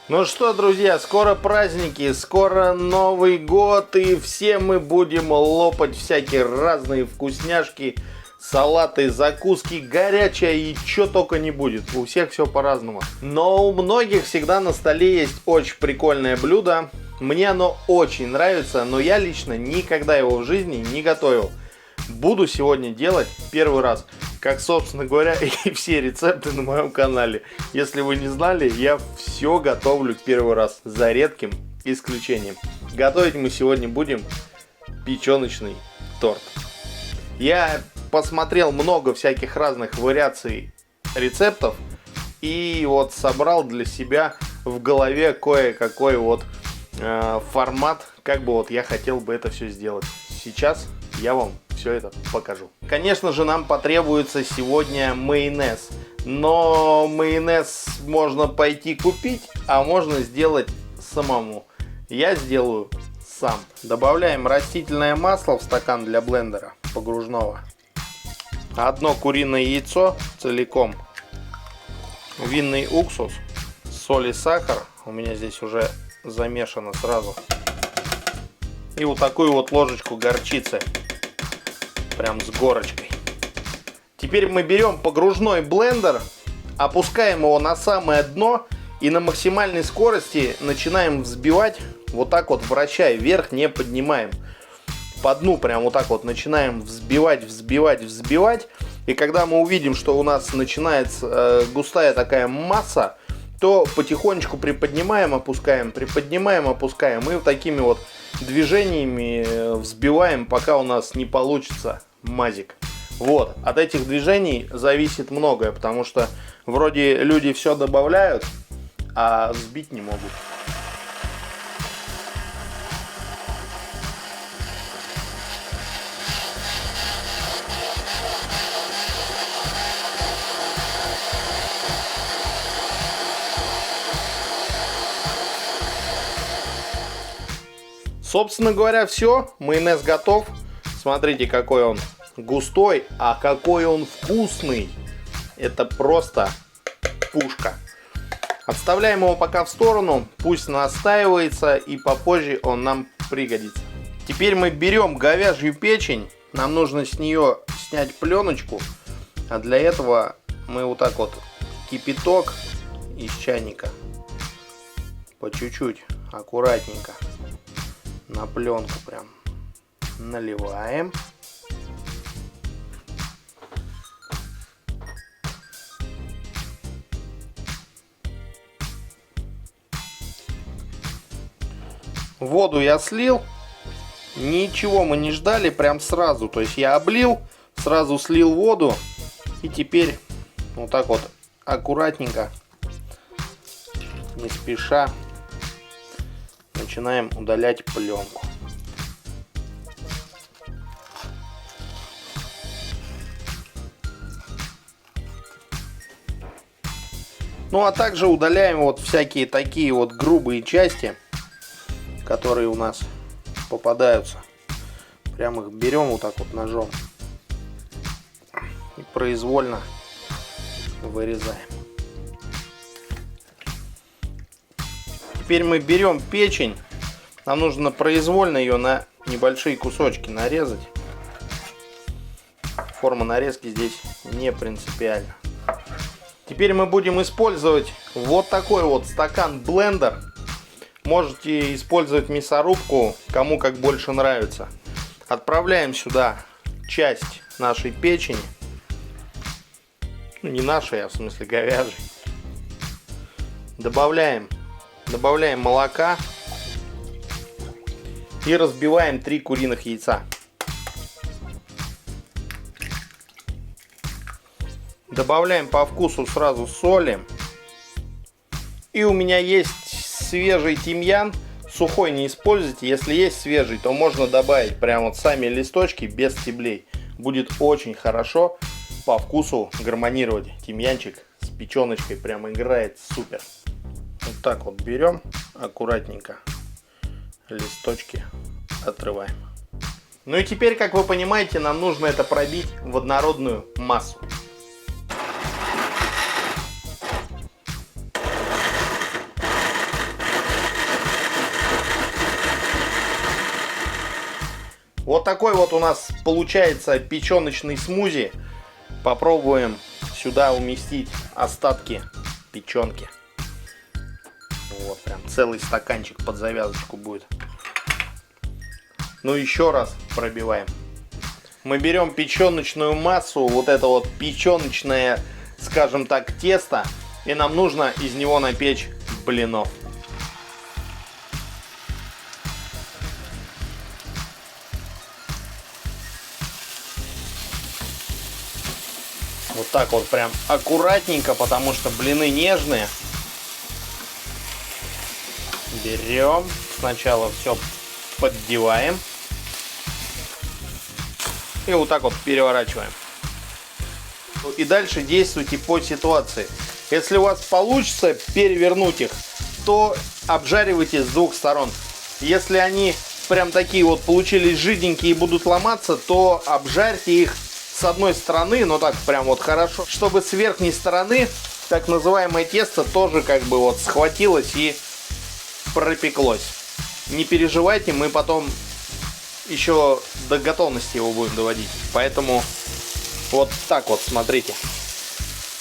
Ну что, друзья, скоро праздники, скоро Новый год, и все мы будем лопать всякие разные вкусняшки, салаты, закуски, горячее и чё только не будет. У всех все по-разному. Но у многих всегда на столе есть очень прикольное блюдо. Мне оно очень нравится, но я лично никогда его в жизни не готовил. Буду сегодня делать первый раз, как, собственно говоря, и все рецепты на моем канале. Если вы не знали, я все готовлю первый раз, за редким исключением. Готовить мы сегодня будем печеночный торт. Я посмотрел много всяких разных вариаций рецептов и вот собрал для себя в голове кое-какой вот формат, как бы вот я хотел бы это все сделать. Сейчас я вам все это покажу. Конечно же, нам потребуется сегодня майонез. Но майонез можно пойти купить, а можно сделать самому. Я сделаю сам. Добавляем растительное масло в стакан для блендера погружного. Одно куриное яйцо целиком. Винный уксус, соль и сахар. У меня здесь уже замешано сразу. И вот такую вот ложечку горчицы. Прям с горочкой. Теперь мы берем погружной блендер, опускаем его на самое дно и на максимальной скорости начинаем взбивать, вот так вот вращая вверх, не поднимаем. По дну прям вот так вот начинаем взбивать. И когда мы увидим, что у нас начинается густая такая масса, то потихонечку приподнимаем, опускаем, приподнимаем, опускаем. И вот такими вот движениями взбиваем, пока у нас не получится мазик. Вот, от этих движений зависит многое, потому что вроде люди все добавляют, а взбить не могут. Собственно говоря, все, майонез готов. Смотрите, какой он густой, а какой он вкусный. Это просто пушка. Отставляем его пока в сторону, пусть настаивается, и попозже он нам пригодится. Теперь мы берем говяжью печень. Нам нужно с нее снять пленочку. А для этого мы вот так вот кипяток из чайника по чуть-чуть, аккуратненько на пленку прям наливаем. Воду я слил. Ничего мы не ждали, прям сразу. То есть я облил, сразу слил воду. И теперь вот так вот аккуратненько, не спеша, начинаем удалять пленку. Ну а также удаляем вот всякие такие вот грубые части, которые у нас попадаются. Прям их берем вот так вот ножом и произвольно вырезаем. Теперь мы берем печень. Нам нужно произвольно ее на небольшие кусочки нарезать. Форма нарезки здесь не принципиальна. Теперь мы будем использовать вот такой вот стакан-блендер. Можете использовать мясорубку, кому как больше нравится. Отправляем сюда часть нашей печени. Ну, не нашей, а в смысле говяжьей. Добавляем молока. И разбиваем 3 куриных яйца. Добавляем по вкусу сразу соли. И у меня есть свежий тимьян. Сухой не используйте. Если есть свежий, то можно добавить прямо вот сами листочки без стеблей. Будет очень хорошо по вкусу гармонировать. Тимьянчик с печеночкой прям играет супер. Вот так вот берем аккуратненько. Листочки отрываем. Ну и теперь, как вы понимаете, нам нужно это пробить в однородную массу. Вот такой вот у нас получается печеночный смузи. Попробуем сюда уместить остатки печенки. Вот прям целый стаканчик под завязочку будет. Ну еще раз пробиваем. Мы берем печеночную массу, вот это вот печеночное, скажем так, тесто, и нам нужно из него напечь блинов. Вот так вот прям аккуратненько, потому что блины нежные. Берем, сначала все поддеваем. И вот так вот переворачиваем. И дальше действуйте по ситуации. Если у вас получится перевернуть их, то обжаривайте с двух сторон. Если они прям такие вот получились жиденькие и будут ломаться, то обжарьте их с одной стороны, но так прям вот хорошо, чтобы с верхней стороны так называемое тесто тоже как бы вот схватилось и пропеклось. Не переживайте, мы потом еще до готовности его будем доводить. Поэтому вот так вот, смотрите.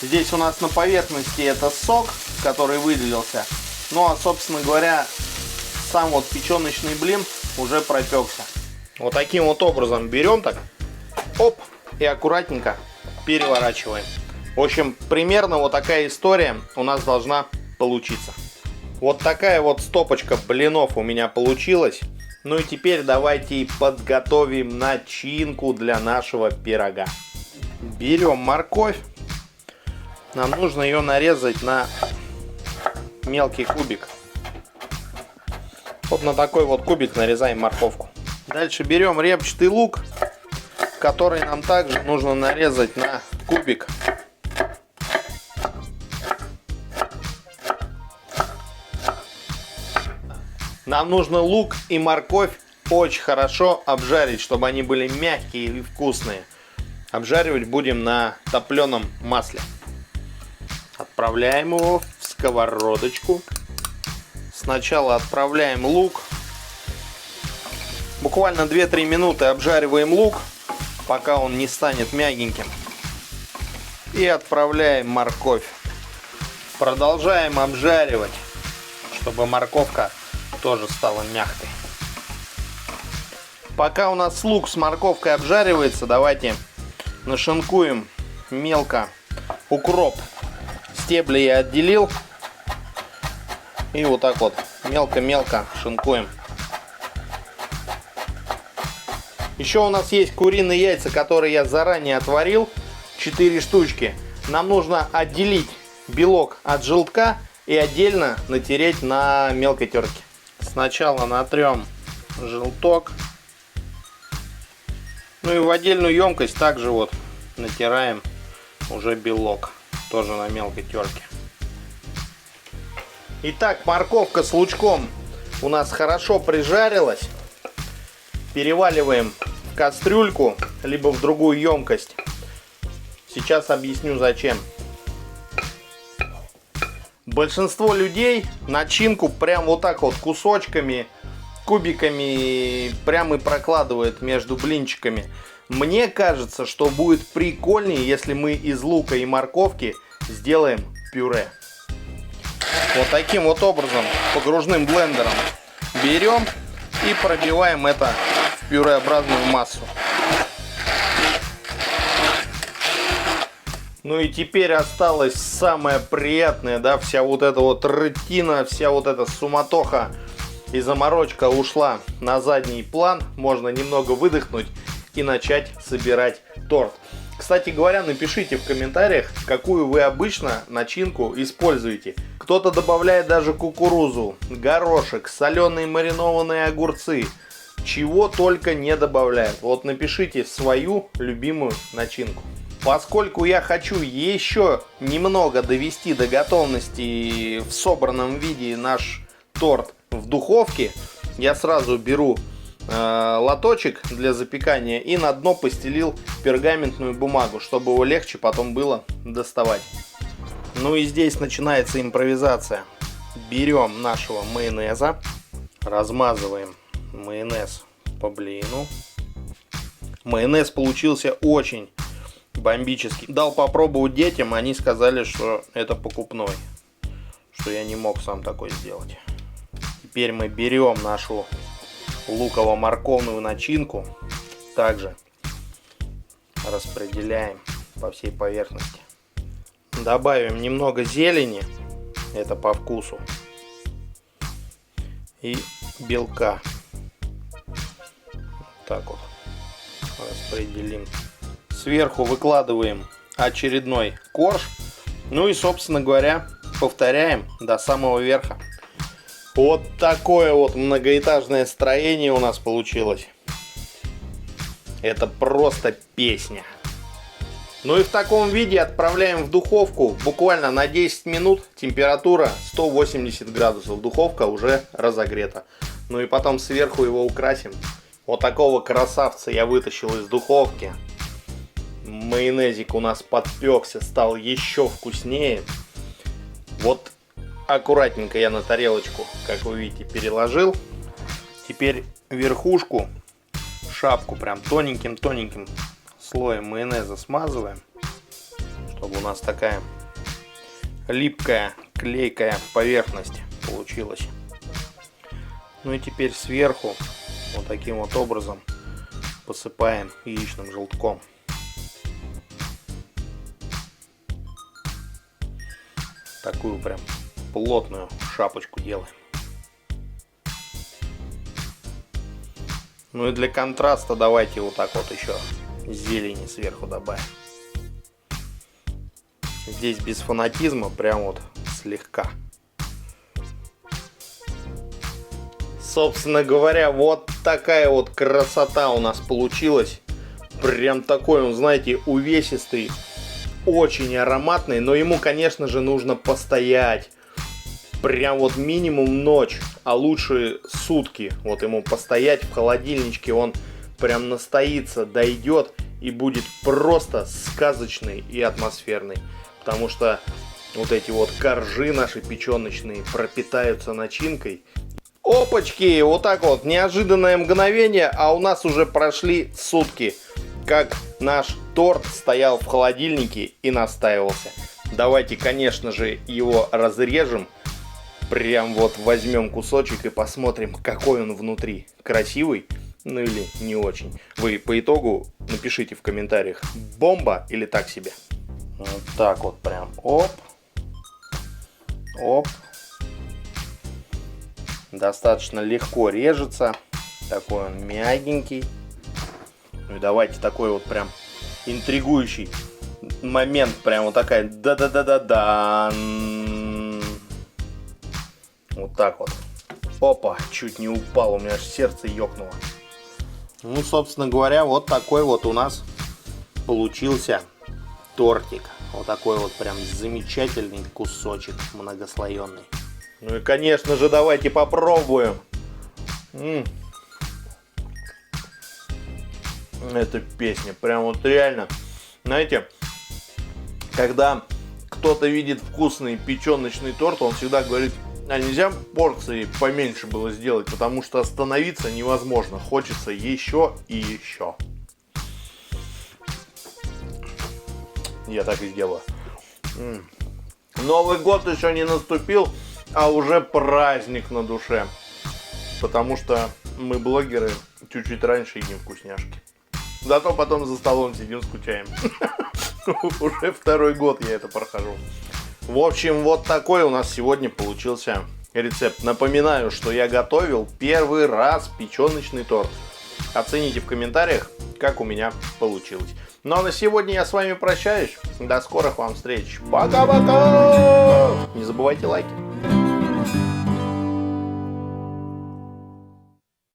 Здесь у нас на поверхности это сок, который выделился. Ну а, собственно говоря, сам вот печеночный блин уже пропекся. Вот таким вот образом берем так, оп, и аккуратненько переворачиваем. В общем, примерно вот такая история у нас должна получиться. Вот такая вот стопочка блинов у меня получилась. Ну и теперь давайте подготовим начинку для нашего пирога. Берем морковь. Нам нужно ее нарезать на мелкий кубик. Вот на такой вот кубик нарезаем морковку. Дальше берем репчатый лук, который нам также нужно нарезать на кубик. Нам нужно лук и морковь очень хорошо обжарить, чтобы они были мягкие и вкусные. Обжаривать будем на топленом масле. Отправляем его в сковородочку. Сначала отправляем лук. Буквально 2-3 минуты обжариваем лук, пока он не станет мягеньким. И отправляем морковь. Продолжаем обжаривать, чтобы морковка тоже стала мягкой. Пока у нас лук с морковкой обжаривается, давайте нашинкуем мелко укроп. Стебли я отделил. И вот так вот мелко-мелко шинкуем. Еще у нас есть куриные яйца, которые я заранее отварил. 4 штучки. Нам нужно отделить белок от желтка и отдельно натереть на мелкой терке. Сначала натрем желток. Ну и в отдельную емкость также вот натираем уже белок. Тоже на мелкой терке. Итак, морковка с лучком у нас хорошо прижарилась. Переваливаем в кастрюльку, либо в другую емкость. Сейчас объясню зачем. Большинство людей начинку прям вот так вот кусочками, кубиками прям и прокладывает между блинчиками. Мне кажется, что будет прикольнее, если мы из лука и морковки сделаем пюре. Вот таким вот образом погружным блендером берем и пробиваем это в пюреобразную массу. Ну и теперь осталось самое приятное, да, вся вот эта вот рутина, вся вот эта суматоха и заморочка ушла на задний план. Можно немного выдохнуть и начать собирать торт. Кстати говоря, напишите в комментариях, какую вы обычно начинку используете. Кто-то добавляет даже кукурузу, горошек, соленые маринованные огурцы. Чего только не добавляют. Вот напишите свою любимую начинку. Поскольку я хочу еще немного довести до готовности в собранном виде наш торт в духовке, я сразу беру лоточек для запекания и на дно постелил пергаментную бумагу, чтобы его легче потом было доставать. Ну и здесь начинается импровизация. Берем нашего майонеза, размазываем майонез по блину. Майонез получился очень бомбический. Дал попробовать детям, они сказали, что это покупной, что я не мог сам такой сделать. Теперь мы берем нашу луково-морковную начинку, также распределяем по всей поверхности. Добавим немного зелени, это по вкусу, и белка. Так вот распределим. Сверху выкладываем очередной корж. Ну и, собственно говоря, повторяем до самого верха. Вот такое вот многоэтажное строение у нас получилось. Это просто песня. Ну и в таком виде отправляем в духовку буквально на 10 минут. Температура 180 градусов. Духовка уже разогрета. Ну и потом сверху его украсим. Вот такого красавца я вытащил из духовки. Майонезик у нас подпекся, стал еще вкуснее. Вот аккуратненько я на тарелочку, как вы видите, переложил. Теперь верхушку, шапку прям тоненьким-тоненьким слоем майонеза смазываем, чтобы у нас такая липкая, клейкая поверхность получилась. Ну и теперь сверху вот таким вот образом посыпаем яичным желтком. Такую прям плотную шапочку делаем. Ну и для контраста давайте вот так вот еще зелени сверху добавим. Здесь без фанатизма, прям вот слегка. Собственно говоря, вот такая вот красота у нас получилась. Прям такой он, знаете, увесистый, очень ароматный, но ему, конечно же, нужно постоять. Прям вот минимум ночь, а лучше сутки. Вот ему постоять в холодильничке, он прям настоится, дойдет и будет просто сказочный и атмосферный. Потому что вот эти вот коржи наши печеночные пропитаются начинкой. Опачки, вот так вот, неожиданное мгновение, а у нас уже прошли сутки, как наш торт стоял в холодильнике и настаивался. Давайте, конечно же, его разрежем. Прям вот возьмем кусочек и посмотрим, какой он внутри. Красивый, ну или не очень. Вы по итогу напишите в комментариях, бомба или так себе. Вот так вот прям, оп, оп. Достаточно легко режется. Такой он мягенький. Ну и давайте такой вот прям интригующий момент. Прям вот такая да-да-да-да-да. Вот так вот. Опа, чуть не упал, у меня аж сердце ёкнуло. Ну, собственно говоря, вот такой вот у нас получился тортик. Вот такой вот прям замечательный кусочек многослоенный. Ну и, конечно же, давайте попробуем. Это песня, прям вот реально. Знаете, когда кто-то видит вкусный печеночный торт, он всегда говорит: а нельзя порции поменьше было сделать, потому что остановиться невозможно. Хочется еще и еще. Я так и сделаю. Новый год еще не наступил, а уже праздник на душе. Потому что мы, блогеры, чуть-чуть раньше едим вкусняшки. Зато потом за столом сидим, скучаем. Уже второй год я это прохожу. В общем, вот такой у нас сегодня получился рецепт. Напоминаю, что я готовил первый раз печеночный торт. Оцените в комментариях, как у меня получилось. Ну а на сегодня я с вами прощаюсь. До скорых вам встреч. Пока-пока! Не забывайте лайки.